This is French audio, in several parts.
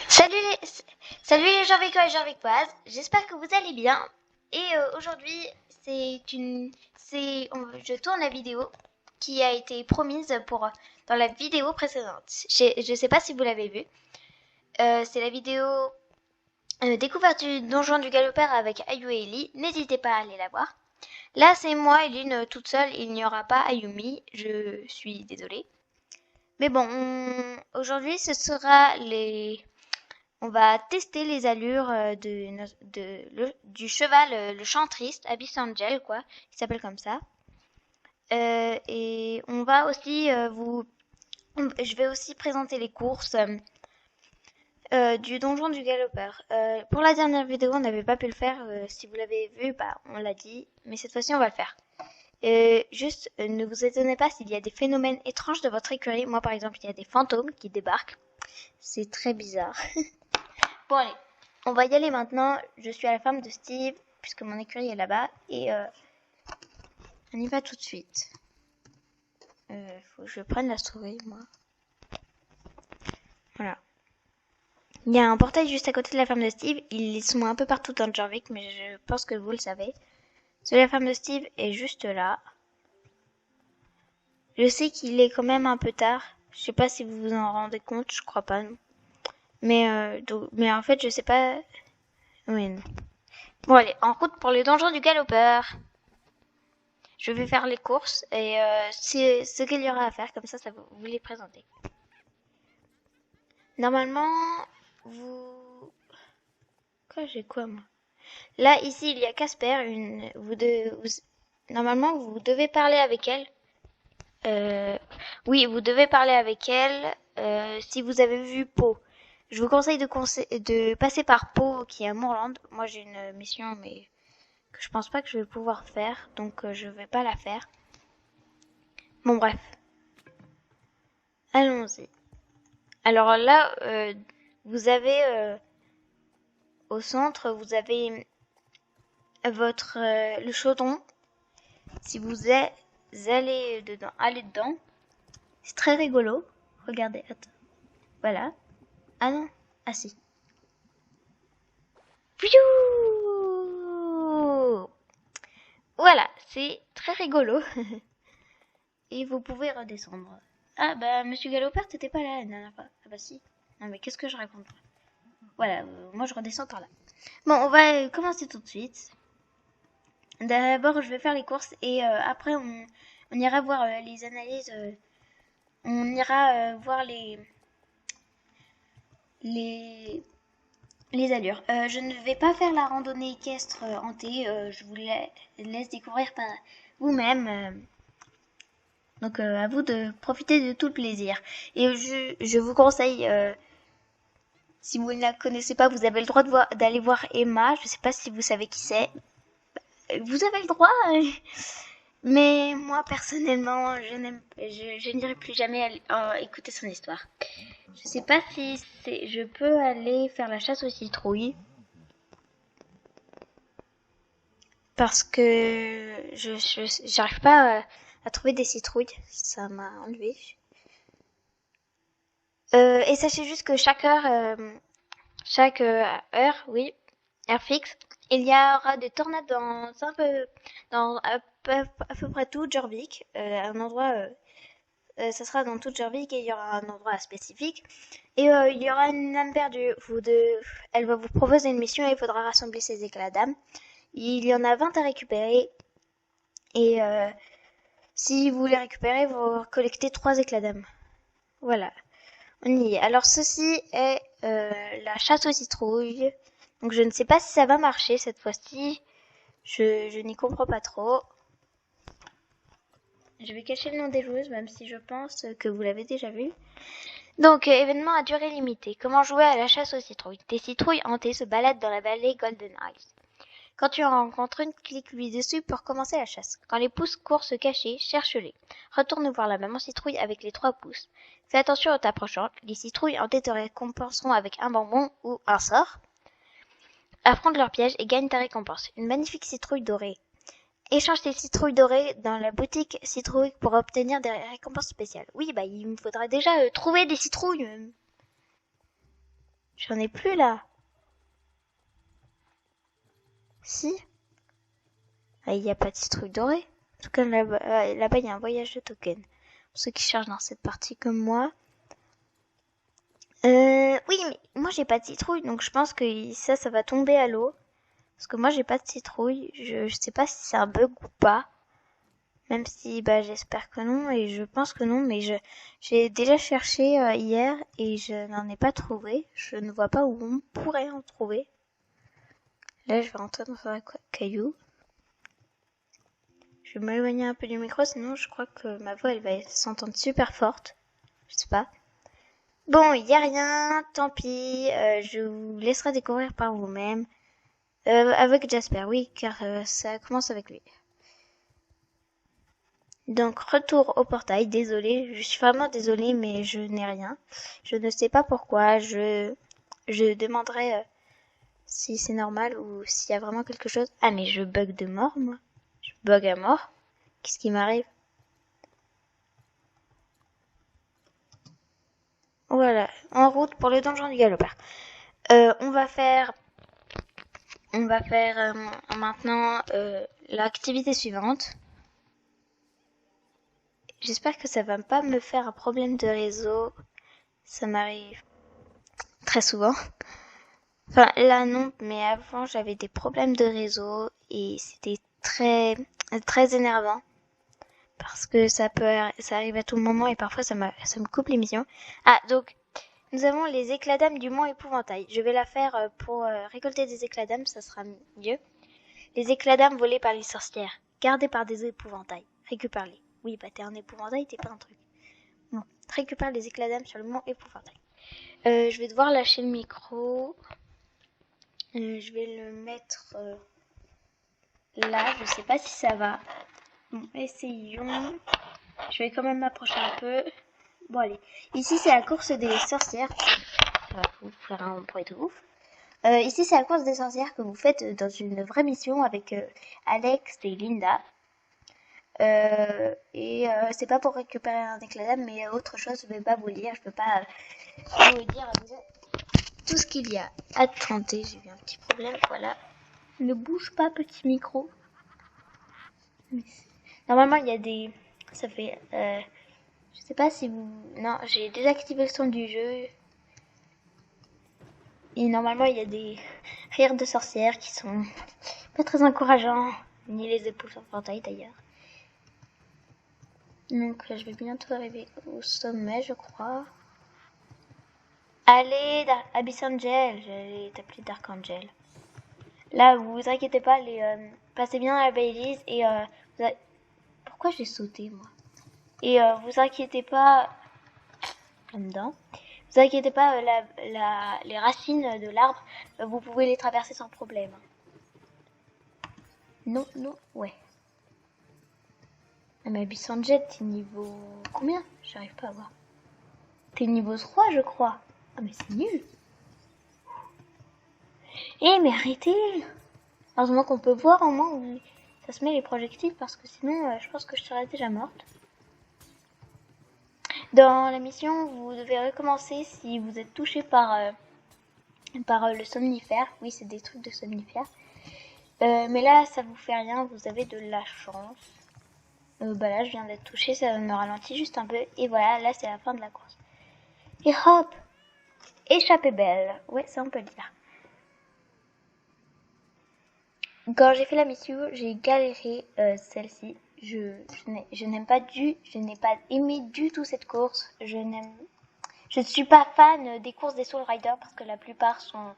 Salut les gens vécois et gens vécoises, j'espère que vous allez bien. Et aujourd'hui, je tourne la vidéo qui a été promise dans la vidéo précédente. Je sais pas si vous l'avez vue. C'est la vidéo découverte du donjon du galopeur avec Ayu et Ellie. N'hésitez pas à aller la voir. Là, c'est moi et Lune toute seule. Il n'y aura pas Ayumi. Je suis désolée. Mais bon, aujourd'hui, ce sera on va tester les allures du cheval, le chantriste, Abyss Angel, quoi, qui s'appelle comme ça. Et on va aussi je vais aussi présenter les courses du donjon du galopeur. Pour la dernière vidéo, on n'avait pas pu le faire. Si vous l'avez vu, on l'a dit, mais cette fois-ci, on va le faire. Juste, ne vous étonnez pas s'il y a des phénomènes étranges de votre écurie. Moi, par exemple, il y a des fantômes qui débarquent. C'est très bizarre. Bon, allez, on va y aller maintenant. Je suis à la ferme de Steve, puisque mon écurie est là-bas. Et on y va tout de suite. Faut que je prenne la souris, moi. Voilà. Il y a un portail juste à côté de la ferme de Steve. Ils sont un peu partout dans Jorvik, mais je pense que vous le savez. Celui de la ferme de Steve est juste là. Je sais qu'il est quand même un peu tard. Je sais pas si vous vous en rendez compte, je crois pas. Non. Mais en fait, je sais pas. Oui. Non. Bon, allez, en route pour le donjon du galopeur. Je vais faire les courses et c'est ce qu'il y aura à faire, comme ça vous les présenter. Normalement, j'ai quoi, moi? Là, ici, il y a Casper. Normalement, vous devez parler avec elle. Oui, vous devez parler avec elle si vous avez vu Pau. Je vous conseille de passer par Pau, qui est à Moorland. Moi, j'ai une mission, mais que je pense pas que je vais pouvoir faire, donc je vais pas la faire. Bon, bref. Allons-y. Alors là, vous avez au centre, vous avez le chaudron. Si vous allez dedans. C'est très rigolo. Regardez, attends. Voilà. Ah non, ah si. Voilà, c'est très rigolo. Et vous pouvez redescendre. Ah bah Monsieur Galopeur, t'étais pas là la dernière fois. Ah bah si. Non mais qu'est-ce que je raconte? Voilà, moi je redescends par là. Bon, on va commencer tout de suite. D'abord, je vais faire les courses et après on ira voir les analyses. On ira voir les allures. Je ne vais pas faire la randonnée équestre hantée. Je vous laisse découvrir par vous-même. Donc à vous de profiter de tout le plaisir. Et je vous conseille, si vous ne la connaissez pas, vous avez le droit d'aller voir Emma. Je ne sais pas si vous savez qui c'est. Vous avez le droit. Mais moi personnellement, je n'irai plus jamais écouter son histoire. Je sais pas si je peux aller faire la chasse aux citrouilles. Parce que j'arrive pas à trouver des citrouilles. Ça m'a enlevé. Et sachez juste que chaque heure, oui, heure fixe, il y aura des tornades dans à peu près tout Jorvik. Un endroit... ça sera dans toute Jorvik et il y aura un endroit spécifique. Et il y aura une âme perdue. Elle va vous proposer une mission et il faudra rassembler ces éclats d'âme. Il y en a 20 à récupérer. Et si vous les récupérez, vous collectez 3 éclats d'âme. Voilà. On y est. Alors ceci est la chasse aux citrouilles. Donc je ne sais pas si ça va marcher cette fois-ci. Je n'y comprends pas trop. Je vais cacher le nom des joueuses, même si je pense que vous l'avez déjà vu. Donc, événement à durée limitée. Comment jouer à la chasse aux citrouilles? Des citrouilles hantées se baladent dans la vallée Golden Eyes. Quand tu en rencontres une, clique-lui dessus pour commencer la chasse. Quand les pouces courent se cacher, cherche-les. Retourne voir la maman citrouille avec les 3 pouces. Fais attention en t'approchant. Les citrouilles hantées te récompenseront avec un bonbon ou un sort. Affronte leur piège et gagne ta récompense. Une magnifique citrouille dorée. Échange tes citrouilles dorées dans la boutique citrouille pour obtenir des récompenses spéciales. Oui, bah il me faudra déjà trouver des citrouilles. J'en ai plus là. Si. Ah, il n'y a pas de citrouille dorée. En tout cas, là-bas, il y a un voyage de token. Pour ceux qui cherchent dans cette partie comme moi. Oui, mais moi j'ai pas de citrouille, donc je pense que ça va tomber à l'eau. Parce que moi j'ai pas de citrouille. Je sais pas si c'est un bug ou pas. Même si bah j'espère que non et je pense que non, mais j'ai déjà cherché hier et je n'en ai pas trouvé. Je ne vois pas où on pourrait en trouver. Là je vais rentrer dans un caillou. Je vais m'éloigner un peu du micro, sinon je crois que ma voix elle va s'entendre super forte. Je sais pas. Bon, il y a rien, tant pis. Je vous laisserai découvrir par vous-même. Avec Jasper, oui, car ça commence avec lui. Donc, retour au portail, désolé, je suis vraiment désolée, mais je n'ai rien. Je ne sais pas pourquoi, je demanderai si c'est normal ou s'il y a vraiment quelque chose. Ah, mais je bug de mort, moi. Je bug à mort. Qu'est-ce qui m'arrive? Voilà, en route pour le donjon du galopeur. On va faire maintenant l'activité suivante. J'espère que ça va pas me faire un problème de réseau. Ça m'arrive très souvent. Enfin, là non, mais avant j'avais des problèmes de réseau et c'était très énervant parce que ça arrive à tout moment et parfois ça me coupe l'émission. Ah, donc nous avons les éclats d'âme du mont épouvantail. Je vais la faire pour récolter des éclats d'âme, ça sera mieux. Les éclats d'âme volés par les sorcières, gardés par des épouvantails. Récupère-les. Oui, bah t'es un épouvantail, t'es pas un truc. Bon, récupère les éclats d'âme sur le mont épouvantail. Je vais devoir lâcher le micro. Je vais le mettre là, je sais pas si ça va. Bon, essayons. Je vais quand même m'approcher un peu. Bon, allez. Ici, c'est la course des sorcières. Ça va vous faire un bruit de ouf. Ici, c'est la course des sorcières que vous faites dans une vraie mission avec Alex et Linda. C'est pas pour récupérer un éclat d'âme, mais autre chose, je vais pas vous lire. Je peux pas vous dire tout ce qu'il y a. Attendez, j'ai eu un petit problème, voilà. Ne bouge pas, petit micro. Normalement, il y a des... Ça fait... je sais pas si vous... Non, j'ai désactivé le son du jeu. Et normalement, il y a des rires de sorcières qui sont pas très encourageants. Ni les épouses en portail, d'ailleurs. Donc, je vais bientôt arriver au sommet, je crois. Allez, Abyss Angel. J'allais t'appeler Dark Angel. Là, vous inquiétez pas, passez bien à la Baileys et pourquoi j'ai sauté moi? Et vous inquiétez pas là-dedans. Vous inquiétez pas, les racines de l'arbre, vous pouvez les traverser sans problème. Non, ouais. Ah, mais Abyss Angel, t'es niveau combien? J'arrive pas à voir. T'es niveau 3, je crois. Ah, mais c'est nul. Eh, mais arrêtez! Heureusement qu'on peut voir au moins où ça se met les projectiles parce que sinon je pense que je serais déjà morte. Dans la mission, vous devez recommencer si vous êtes touché par le somnifère. Oui, c'est des trucs de somnifère. Mais là, ça vous fait rien, vous avez de la chance. Bah là, je viens d'être touchée, ça me ralentit juste un peu. Et voilà, là, c'est la fin de la course. Et hop! Échappée belle. Ouais, ça on peut le dire. Quand j'ai fait la mission, j'ai galéré celle-ci. Je n'ai pas aimé du tout cette course. Je ne suis pas fan des courses des Soul Riders parce que la plupart sont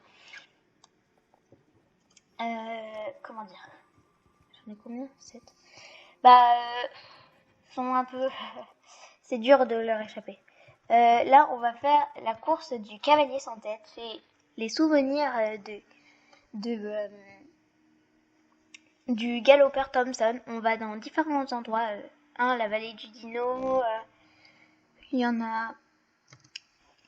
comment dire, j'en ai combien? 7. Bah sont un peu c'est dur de leur échapper. Là on va faire la course du cavalier sans tête. C'est les souvenirs du galopeur Thompson. On va dans différents endroits. La vallée du Dino. Il y en a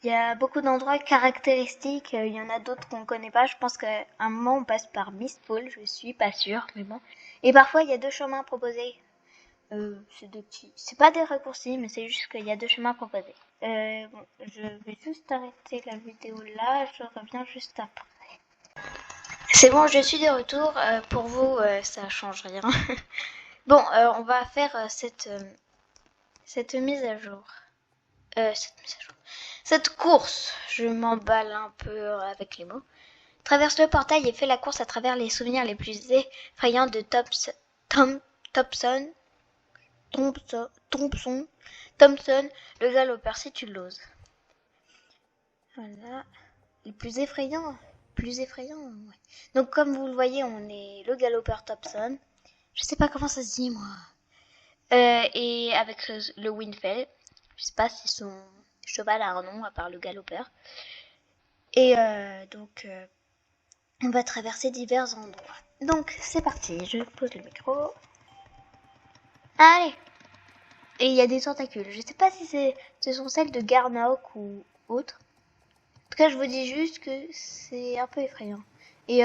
Il y a beaucoup d'endroits caractéristiques, il y en a d'autres qu'on ne connaît pas. Je pense qu'à un moment on passe par Mistfall, je suis pas sûre, mais bon. Et parfois il y a deux chemins proposés. C'est pas des raccourcis, mais c'est juste qu'il y a deux chemins proposés. Bon, je vais juste arrêter la vidéo là, je reviens juste après. C'est bon, je suis de retour. Pour vous, ça change rien. Bon, on va faire cette mise à jour. Cette course, je m'emballe un peu avec les mots. Traverse le portail et fais la course à travers les souvenirs les plus effrayants de Thompson, le galopeur, si tu l'oses. Voilà. Les plus effrayants. Ouais. Donc comme vous le voyez, on est le galopeur Thompson. Je sais pas comment ça se dit, moi. Et avec le Winfell. Je sais pas si son cheval a un nom à part le galopeur. Et donc, on va traverser divers endroits. Donc, c'est parti. Je pose le micro. Allez. Et il y a des tentacules. Je sais pas si ce sont celles de Garnock ou autres. En tout cas, je vous dis juste que c'est un peu effrayant. Et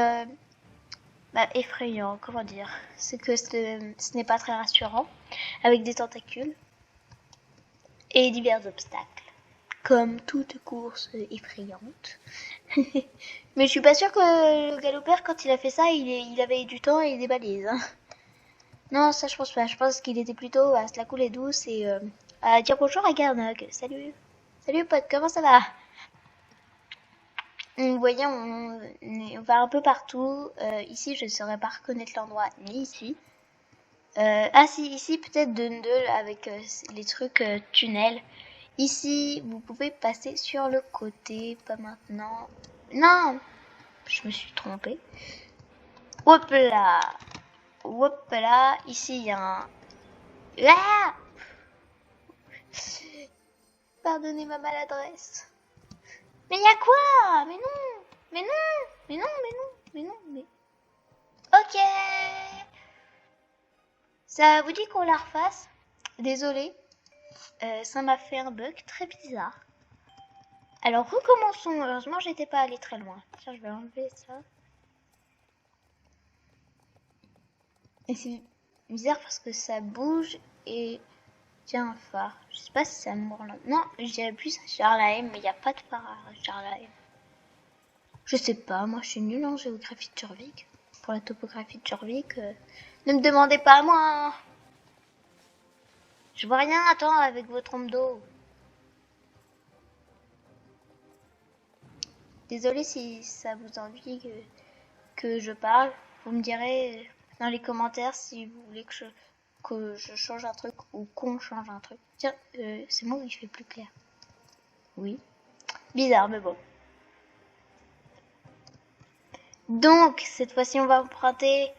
effrayant, comment dire. C'est que ce n'est pas très rassurant. Avec des tentacules. Et divers obstacles. Comme toute course effrayante. Mais je suis pas sûre que le galopeur, quand il a fait ça, il avait du temps et des balises. Hein. Non, ça je pense pas. Je pense qu'il était plutôt à se la couler douce et à dire bonjour à Garnock. Salut. Salut pote, comment ça va? Vous voyez, on va un peu partout. Ici, je ne saurais pas reconnaître l'endroit, ni ici. Si, ici peut-être Dundle avec les trucs tunnels. Ici, vous pouvez passer sur le côté, pas maintenant. Non, je me suis trompée. Hop là. Hop là. Ici, il y a un... Ah, pardonnez ma maladresse. Mais il y a quoi? Mais non. Mais non. Mais non, mais non. Mais non, mais... Ok. Ça vous dit qu'on la refasse? Désolée. Ça m'a fait un bug très bizarre. Alors recommençons. Heureusement, j'étais pas allée très loin. Tiens, je vais enlever ça. Et c'est bizarre parce que ça bouge et tiens un phare. Je sais pas si ça mourle. Non, je dirais plus à Charlahem, mais il n'y a pas de phare à Charlahem. Je sais pas, moi je suis nulle en géographie de Turvik. Pour la topographie de Turvik, ne me demandez pas à moi. Hein. Je vois rien, attends, avec vos trompes d'eau. Désolée si ça vous ennuie que je parle. Vous me direz dans les commentaires si vous voulez que je change un truc ou qu'on change un truc. Tiens, c'est moi qui fais plus clair. Oui. Bizarre, mais bon. Donc, cette fois-ci, on va emprunter...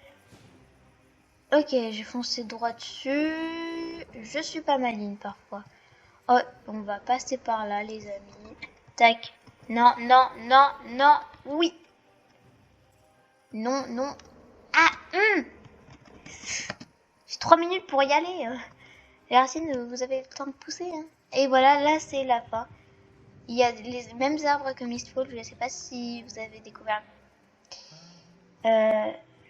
Ok, j'ai foncé droit dessus. Je suis pas maligne parfois. Oh, on va passer par là, les amis. Tac. Non, non, non, non. Oui. Non, non. Ah, J'ai 3 minutes pour y aller. Les racines, vous avez le temps de pousser. Hein. Et voilà, là, c'est la fin. Il y a les mêmes arbres que Mistfall. Je ne sais pas si vous avez découvert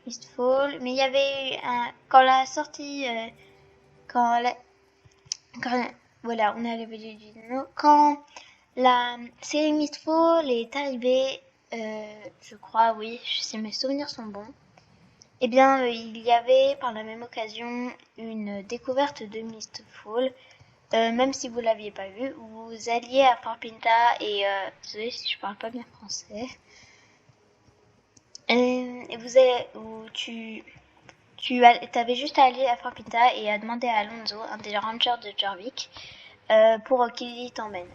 Mistfall. Mais il y avait quand la sortie... voilà, on est arrivé du quand la série Mistfall est arrivée, je crois, oui, si mes souvenirs sont bons, eh bien, il y avait par la même occasion une découverte de Mistfall. Même si vous l'aviez pas vu, vous alliez à Fort Pinta et désolé si je parle pas bien français. Et t'avais juste à aller à Fort Pinta et à demander à Alonso, un des rangers de Jorvik, pour qu'il t'emmène.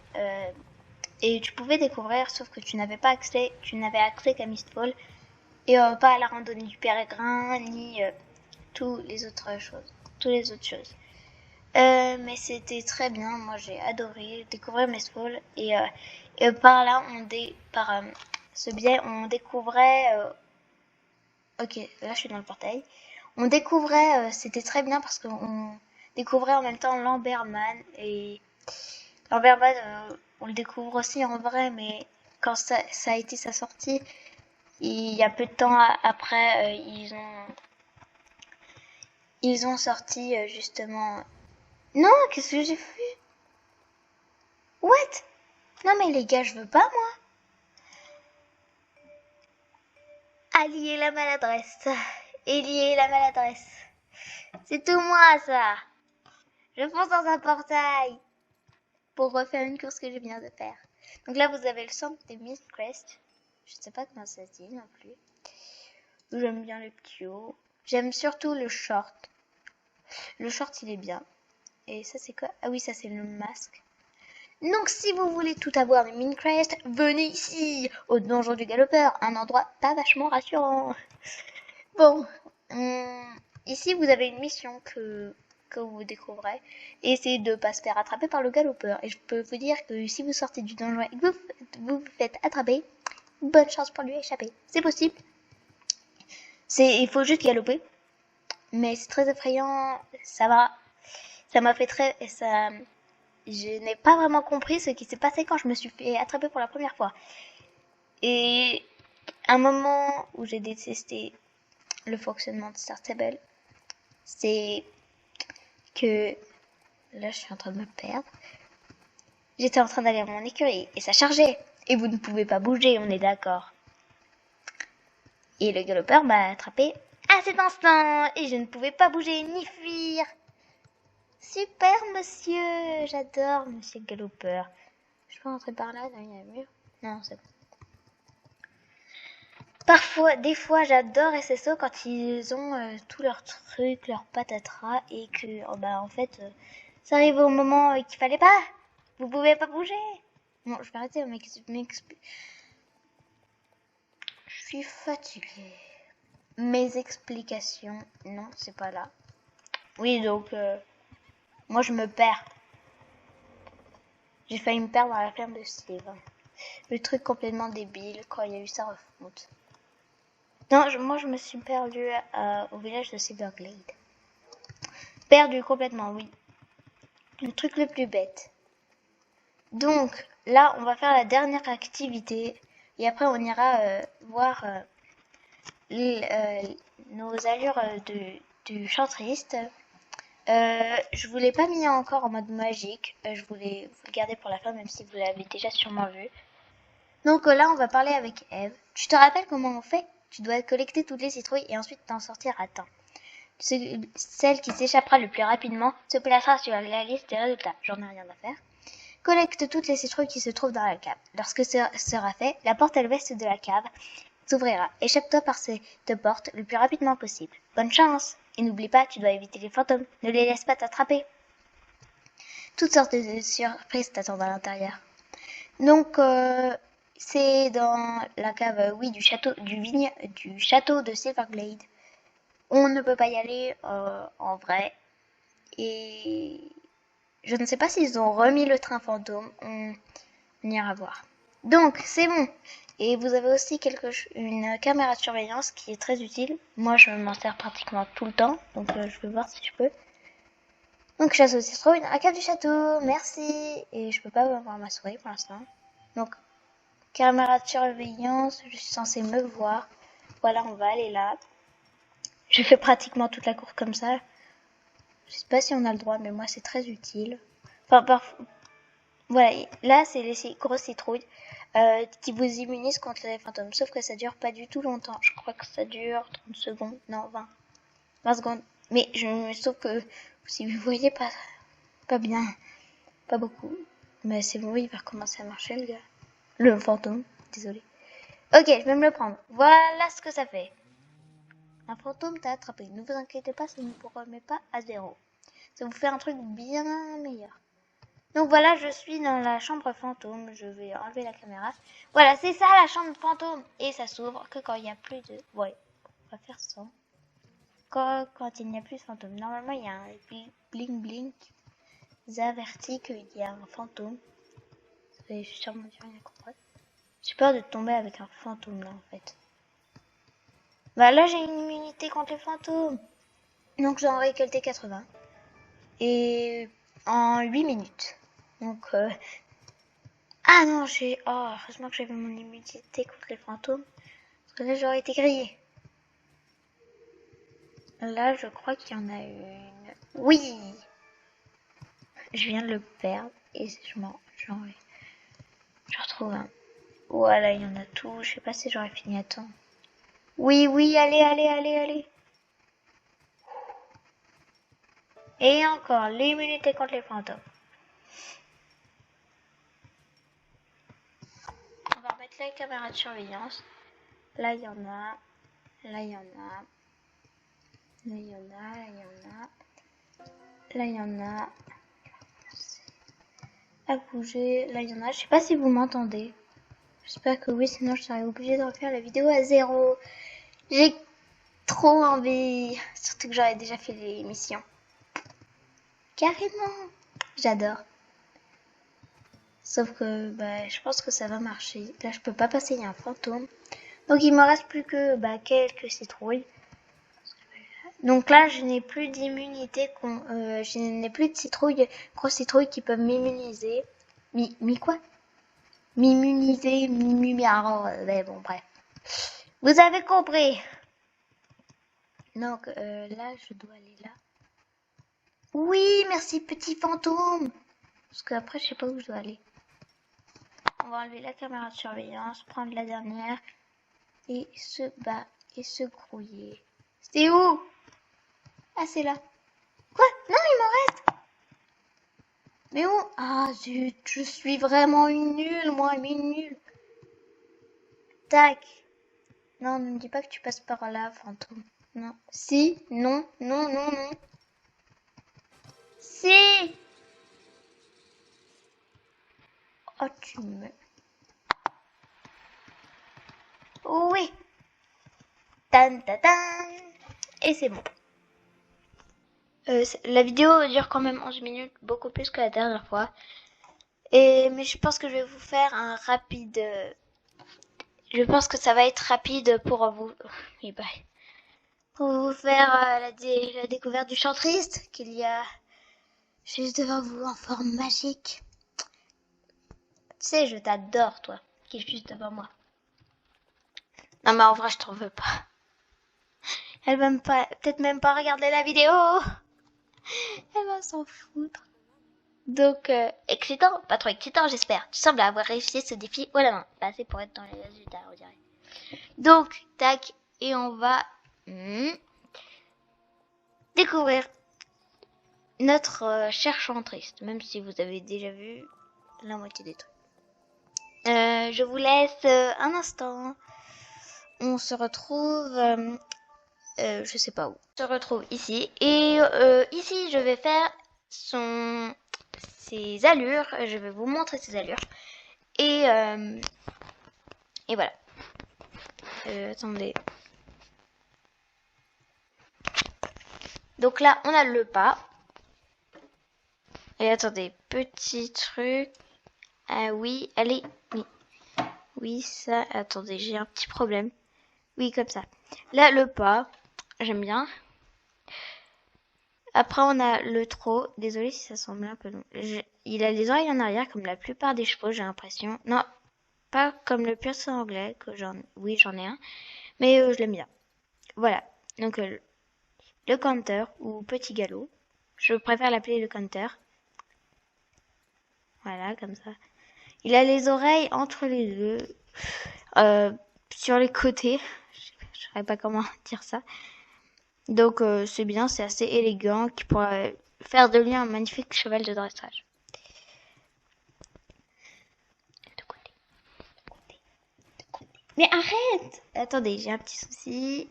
Et tu pouvais découvrir, sauf que tu n'avais accès qu'à Mistfall et pas à la randonnée du pèlerin ni toutes les autres choses. Mais c'était très bien, moi j'ai adoré découvrir Mistfall et par là par ce biais on découvrait ok, là je suis dans le portail. On découvrait, c'était très bien parce qu'on découvrait en même temps Lamberman et Amberman, on le découvre aussi en vrai, mais quand ça a été sa sortie, il y a peu de temps après, ils ont sorti justement. Non, qu'est-ce que j'ai fait? What? Non mais les gars, je veux pas moi. Allier la maladresse. Allier la maladresse. C'est tout moi ça. Je fonce dans un portail pour refaire une course que je viens de faire. Donc là, vous avez le centre des Mistcrest. Je sais pas comment ça se dit non plus. J'aime bien les petits hauts. J'aime surtout le short. Le short, il est bien. Et ça, c'est quoi? Ah oui, ça, c'est le masque. Donc, si vous voulez tout avoir des Mistcrest, venez ici, au donjon du galopeur. Un endroit pas vachement rassurant. Bon, ici, vous avez une mission que vous découvrez, et c'est de pas se faire attraper par le galopeur. Et je peux vous dire que si vous sortez du donjon et que vous faites attraper, bonne chance pour lui échapper. C'est possible. Il faut juste galoper. Mais c'est très effrayant. Ça m'a fait très, je n'ai pas vraiment compris ce qui s'est passé quand je me suis fait attraper pour la première fois. Et un moment où j'ai détesté le fonctionnement de Star Stable, c'est que là je suis en train de me perdre. J'étais en train d'aller à mon écurie et ça chargeait. Et vous ne pouvez pas bouger, on est d'accord. Et le galopeur m'a attrapé à cet instant et je ne pouvais pas bouger ni fuir. Super monsieur, j'adore monsieur galopeur. Je peux rentrer par là, il y a un mur. Non, c'est bon. Parfois, des fois, j'adore SSO quand ils ont tous leurs trucs, leurs patatras et que, en fait, ça arrive au moment qu'il fallait pas. Vous pouvez pas bouger. Bon, je vais arrêter de m'expliquer. Je suis fatiguée. Mes explications, non, c'est pas là. Oui, donc, moi je me perds. J'ai failli me perdre dans la ferme de Steve. Le truc complètement débile quand il y a eu sa refonte. Non, moi je me suis perdue au village de Silverglade. Perdu complètement, oui. Le truc le plus bête. Donc, là, on va faire la dernière activité. Et après, on ira voir nos allures du chantriste. Je vous l'ai pas mis encore en mode magique. Je voulais vous le garder pour la fin, même si vous l'avez déjà sûrement vu. Donc là, on va parler avec Eve. Tu te rappelles comment on fait? Tu dois collecter toutes les citrouilles et ensuite t'en sortir à temps. Celle qui s'échappera le plus rapidement se placera sur la liste des résultats. J'en ai rien à faire. Collecte toutes les citrouilles qui se trouvent dans la cave. Lorsque ce sera fait, la porte à l'ouest de la cave s'ouvrira. Échappe-toi par cette porte le plus rapidement possible. Bonne chance! Et n'oublie pas, tu dois éviter les fantômes. Ne les laisse pas t'attraper. Toutes sortes de surprises t'attendent à l'intérieur. Donc, c'est dans la cave, oui, du château de Silverglade. On ne peut pas y aller en vrai. Et je ne sais pas s'ils ont remis le train fantôme. On ira voir. Donc, c'est bon. Et vous avez aussi une caméra de surveillance qui est très utile. Moi, je m'en sers pratiquement tout le temps. Donc, je vais voir si je peux. Donc, chasse aux citrouilles dans la cave du château. Merci. Et je peux pas voir ma souris pour l'instant. Donc, caméra de surveillance. Je suis censée me voir. Voilà, on va aller là. Je fais pratiquement toute la course comme ça. Je sais pas si on a le droit, mais moi, c'est très utile. Enfin, parfois... Voilà, là, c'est les grosses citrouilles qui vous immunisent contre les fantômes. Sauf que ça dure pas du tout longtemps. Je crois que ça dure 30 secondes. Non, 20 secondes. Mais sauf que si vous voyez pas bien, pas beaucoup. Mais c'est bon, il va recommencer à marcher, le gars. Le fantôme, désolé. Ok, je vais me le prendre. Voilà ce que ça fait. Un fantôme t'a attrapé. Ne vous inquiétez pas, ça ne vous remet pas à zéro. Ça vous fait un truc bien meilleur. Donc voilà, je suis dans la chambre fantôme. Je vais enlever la caméra. Voilà, c'est ça la chambre fantôme. Et ça s'ouvre que quand il n'y a plus de... Ouais, on va faire ça. Quand il n'y a plus de fantôme. Normalement, il y a un bling bling qui vous avertit qu'il y a un fantôme. Vous allez sûrement dire rien comprendre. J'ai peur de tomber avec un fantôme là en fait. Bah là, j'ai une immunité contre les fantômes. Donc j'en ai récolté 80. Et en 8 minutes. Donc, ah non, oh, heureusement que j'avais mon immunité contre les fantômes. Parce que là, j'aurais été grillée. Là, je crois qu'il y en a une. Oui! Je viens de le perdre et j'en retrouve un. Voilà, il y en a tout. Je sais pas si j'aurais fini à temps. Oui, oui, allez, allez, allez, allez. Et encore, l'immunité contre les fantômes. On va remettre la caméra de surveillance. Là, il y en a. Là, il y en a. Là, il y en a. Là, il y en a. Là, il y en a. À bouger. Là, il y en a. Je sais pas si vous m'entendez. J'espère que oui, sinon je serais obligée de refaire la vidéo à 0. J'ai trop envie. Surtout que j'aurais déjà fait l'émission. Carrément. J'adore. Sauf que bah, je pense que ça va marcher. Là, je peux pas passer, il y a un fantôme. Donc, il me reste plus que quelques citrouilles. Donc là, je n'ai plus d'immunité. Je n'ai plus de citrouilles, grosses citrouilles qui peuvent m'immuniser. Quoi? M'immuniser, mais bon, bref. Vous avez compris. Donc là, je dois aller là. Oui, merci petit fantôme. Parce qu'après, je sais pas où je dois aller. On va enlever la caméra de surveillance, prendre la dernière et se battre et se grouiller. C'était où? Ah, c'est là. Quoi? Non, il m'en reste. Mais où? Ah zut, je suis vraiment une nulle, moi, mais une nulle. Tac. Non, ne me dis pas que tu passes par là, fantôme. Non. Si, non, non, non, non. Si. Oh, tu me... Oui. Tan, tan, tan. Et c'est bon. La vidéo dure quand même 11 minutes, beaucoup plus que la dernière fois. Mais je pense que je vais vous faire un rapide... je pense que ça va être rapide pour vous... Et bye. Pour vous faire la découverte du chant triste qu'il y a juste devant vous en forme magique. Tu sais, je t'adore, toi, qui est juste devant moi. Non, mais en vrai, je t'en veux pas. Elle va peut-être même pas regarder la vidéo. Elle va s'en foutre. Donc, excitant, pas trop excitant, j'espère. Tu sembles avoir réussi ce défi. Oh là non, pas assez pour être dans les résultats, on dirait. Donc, tac, et on va découvrir notre cher chant triste, même si vous avez déjà vu la moitié des trucs. Je vous laisse un instant. On se retrouve, je sais pas où. On se retrouve ici. Et ici, je vais faire ses allures. Je vais vous montrer ses allures. Et voilà. Attendez. Donc là, on a le pas. Et attendez, petit truc. Ah oui, allez. Oui. Oui, ça. Attendez, j'ai un petit problème. Oui, comme ça. Là, le pas. J'aime bien. Après, on a le trot. Désolé si ça semble un peu long. Il a les oreilles en arrière, comme la plupart des chevaux, j'ai l'impression. Non, pas comme le persan anglais, oui, j'en ai un. Mais je l'aime bien. Voilà. Donc, le canter, ou petit galop. Je préfère l'appeler le canter. Voilà, comme ça. Il a les oreilles entre les deux. Sur les côtés. Je ne saurais pas comment dire ça. Donc c'est bien, c'est assez élégant, qui pourrait faire de lui un magnifique cheval de dressage. De côté. Mais arrête! Attendez, j'ai un petit souci.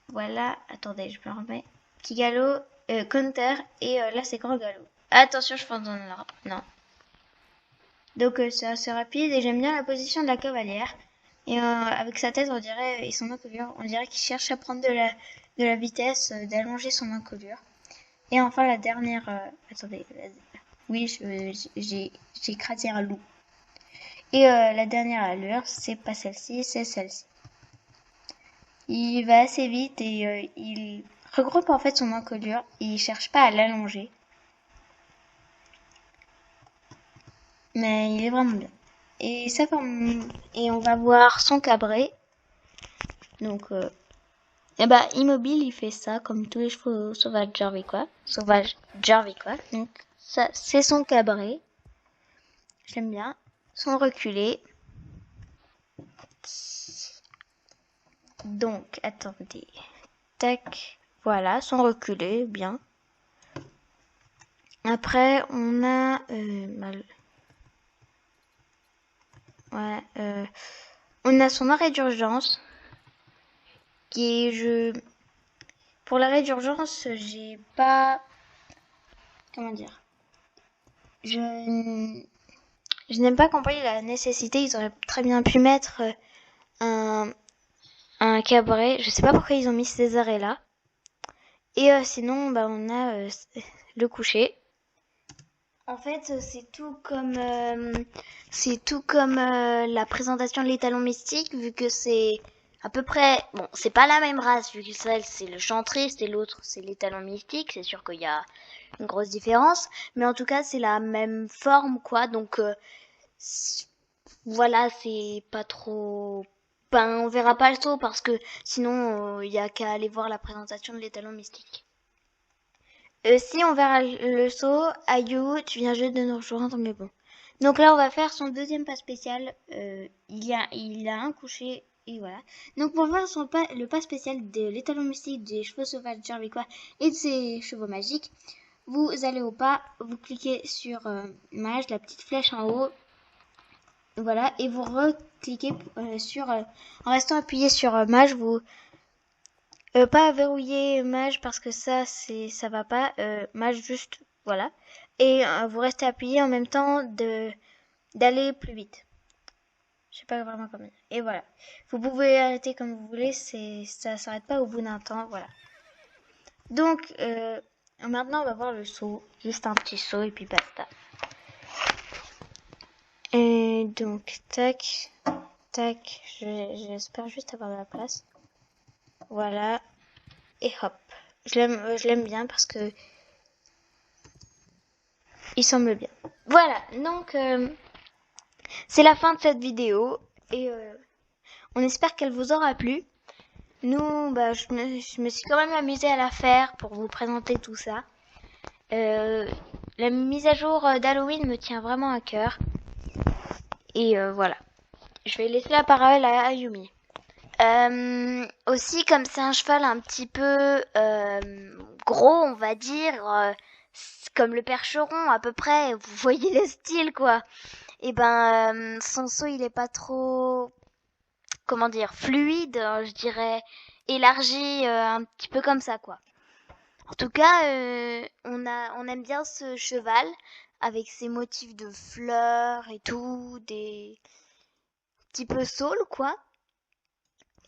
Voilà, attendez, je me remets. Petit galop, counter, et là c'est grand galop. Attention, je pense dans l'ordre. Non. Donc c'est assez rapide et j'aime bien la position de la cavalière. Et avec sa tête, on dirait, et son encolure, on dirait qu'il cherche à prendre de la vitesse, d'allonger son encolure. Et enfin la dernière, attendez, oui, j'ai écrasé un loup. Et la dernière allure, c'est pas celle-ci, c'est celle-ci. Il va assez vite et il regroupe en fait son encolure et il cherche pas à l'allonger. Mais il est vraiment bien. Et ça forme... Et on va voir son cabré. Donc, eh ben, Immobile, il fait ça comme tous les chevaux sauvages Jervicois. Donc, ça, c'est son cabré. J'aime bien. Son reculé. Donc, attendez. Tac. Voilà, son reculé, bien. Après, on a... on a son arrêt d'urgence. Qui est... Pour l'arrêt d'urgence, j'ai pas... Comment dire? Je n'aime pas comparer la nécessité. Ils auraient très bien pu mettre un cabré. Je sais pas pourquoi ils ont mis ces arrêts là. Et sinon, bah, on a le coucher. En fait, c'est tout comme la présentation de l'étalon mystique, vu que c'est à peu près, bon, c'est pas la même race, vu que celle c'est le chantriste et l'autre c'est l'étalon mystique. C'est sûr qu'il y a une grosse différence, mais en tout cas c'est la même forme, quoi. Donc voilà, c'est pas trop. Ben, on verra pas le saut parce que sinon il y a qu'à aller voir la présentation de l'étalon mystique. Si on verra le saut, Ayu, tu viens juste de nous rejoindre, mais bon. Donc là, on va faire son deuxième pas spécial. Il a un coucher et voilà. Donc pour voir le pas spécial de l'étalon mystique des chevaux sauvages Jervicois et de ses chevaux magiques, vous allez au pas, vous cliquez sur mage, la petite flèche en haut, voilà, et vous recliquez en restant appuyé sur mage, vous pas verrouiller mage parce que ça va pas. Mage juste voilà. Et vous restez appuyé en même temps d'aller plus vite. Je sais pas vraiment comment dire. Et voilà. Vous pouvez arrêter comme vous voulez. Ça s'arrête pas au bout d'un temps. Voilà. Donc maintenant on va voir le saut. Juste un petit saut et puis basta. Et donc tac tac. J'espère juste avoir de la place. Voilà. Et hop. Je l'aime bien parce que il semble bien. Voilà, donc c'est la fin de cette vidéo et on espère qu'elle vous aura plu. Nous, bah, je me suis quand même amusée à la faire pour vous présenter tout ça. La mise à jour d'Halloween me tient vraiment à cœur. Et voilà. Je vais laisser la parole à Ayumi. Aussi, comme c'est un cheval un petit peu gros, on va dire, comme le percheron à peu près, vous voyez le style quoi. Et ben son saut il est pas trop, comment dire, fluide, je dirais, élargi, un petit peu comme ça quoi. En tout cas, on aime bien ce cheval avec ses motifs de fleurs et tout, des petit peu saule quoi.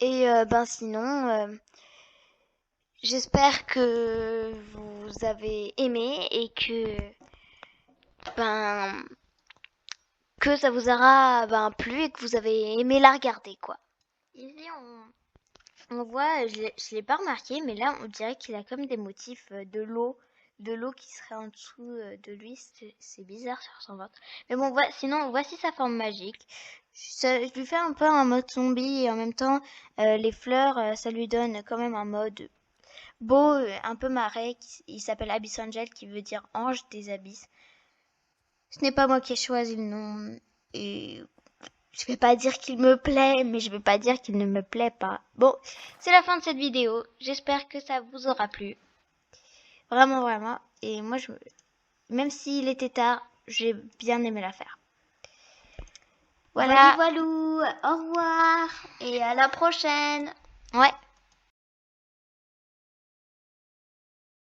Et ben sinon, j'espère que vous avez aimé et ben que ça vous aura plu et que vous avez aimé la regarder quoi. Ici on voit, je l'ai pas remarqué, mais là on dirait qu'il a comme des motifs de l'eau qui serait en dessous de lui. C'est bizarre sur son ventre. Mais bon, sinon voici sa forme magique. Je lui fais un peu un mode zombie et en même temps les fleurs, ça lui donne quand même un mode beau, un peu marais. Il s'appelle Abyss Angel, qui veut dire ange des abysses. Ce n'est pas moi qui ai choisi le nom et je vais pas dire qu'il me plaît, mais je vais pas dire qu'il ne me plaît pas. Bon, c'est la fin de cette vidéo. J'espère que ça vous aura plu. Vraiment, vraiment. Et moi, même s'il était tard, j'ai bien aimé la faire. Voilà. Voilà. Au revoir. Et à la prochaine. Ouais.